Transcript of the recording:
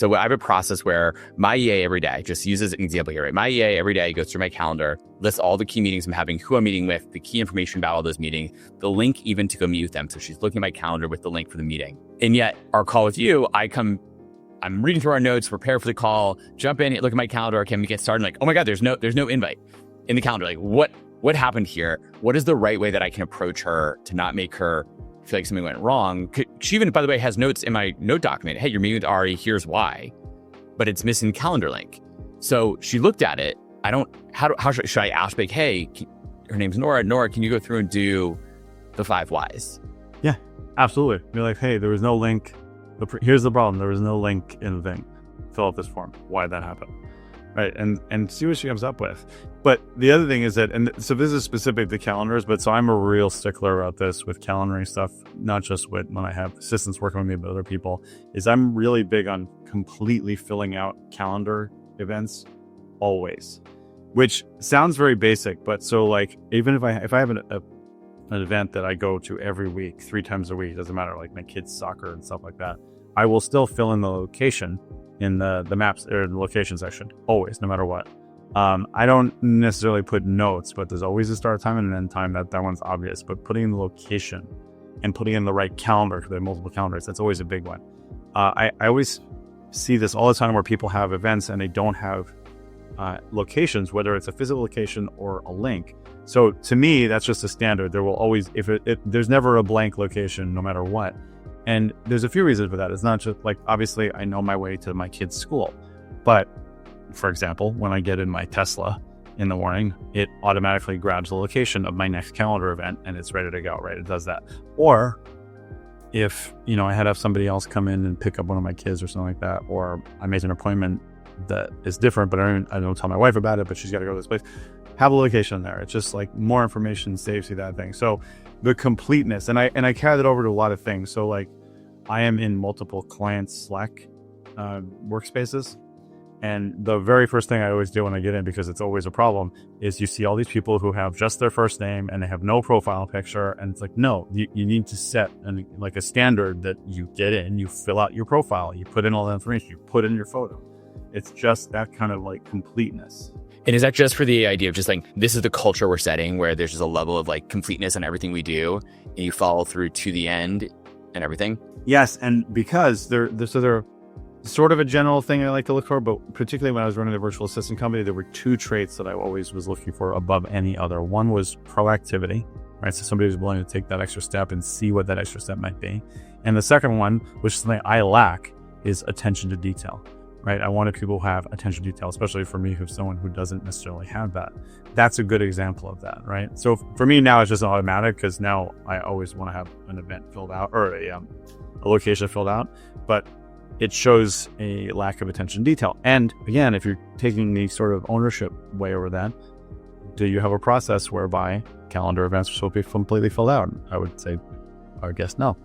So I have a process where my EA every day, just uses an example here, right? My EA every day goes through my calendar, lists all the key meetings I'm having, who I'm meeting with, the key information about all those meetings, the link even to go meet with them. So she's looking at my calendar with the link for the meeting. And yet our call with you, I'm reading through our notes, prepare for the call, jump in, look at my calendar, can we get started? Like, oh my God, there's no invite in the calendar. Like, what happened here? What is the right way that I can approach her to not make her feel like something went wrong? She even, by the way, has notes in my note document. Hey, you're meeting with Ari, here's why. But it's missing the calendar link. So she looked at it. How should I ask, like, hey, her name's Nora. Nora, can you go through and do the 5 whys? Yeah, absolutely. Be like, hey, there was no link. Here's the problem. There was no link in the thing. Fill out this form. Why'd that happen? Right. And see what she comes up with. But the other thing is that, and so this is specific to calendars, but so I'm a real stickler about this with calendaring stuff, not just when I have assistants working with me, but other people, is I'm really big on completely filling out calendar events always, which sounds very basic. But so like, even if I have an event that I go to every week, 3 times a week, doesn't matter, like my kids' soccer and stuff like that, I will still fill in the location in the maps or the location section, always, no matter what. I don't necessarily put notes, but there's always a start time and an end time. That one's obvious. But putting in the location and putting in the right calendar, because there are multiple calendars, that's always a big one. I always see this all the time where people have events and they don't have locations, whether it's a physical location or a link. So to me, that's just a standard. There will always, there's never a blank location, no matter what. And there's a few reasons for that. It's not just like, obviously I know my way to my kid's school, but for example, when I get in my Tesla in the morning, it automatically grabs the location of my next calendar event and it's ready to go, right? It does that. Or if, I had to have somebody else come in and pick up one of my kids or something like that, or I made an appointment that is different, but I don't tell my wife about it, but she's got to go to this place, have a location there. It's just like more information saves you that thing. So the completeness, and I carry that over to a lot of things. So like I am in multiple client Slack workspaces. And the very first thing I always do when I get in, because it's always a problem, is you see all these people who have just their first name and they have no profile picture. And it's like, no, you need to set a standard that you get in, you fill out your profile, you put in all the information, you put in your photo. It's just that kind of like completeness. And is that just for the idea of just like, this is the culture we're setting where there's just a level of like completeness in everything we do and you follow through to the end and everything? Yes. And because they're sort of a general thing I like to look for, but particularly when I was running the virtual assistant company, there were 2 traits that I always was looking for above any other. One was proactivity, right? So somebody who's willing to take that extra step and see what that extra step might be. And the second one, which is something I lack, is attention to detail, right? I wanted people who have attention to detail, especially for me, who's someone who doesn't necessarily have that. That's a good example of that, right? So for me now, it's just automatic because now I always want to have an event filled out or a location filled out, but it shows a lack of attention to detail. And again, if you're taking the sort of ownership way over that, do you have a process whereby calendar events will be completely filled out? I would guess no.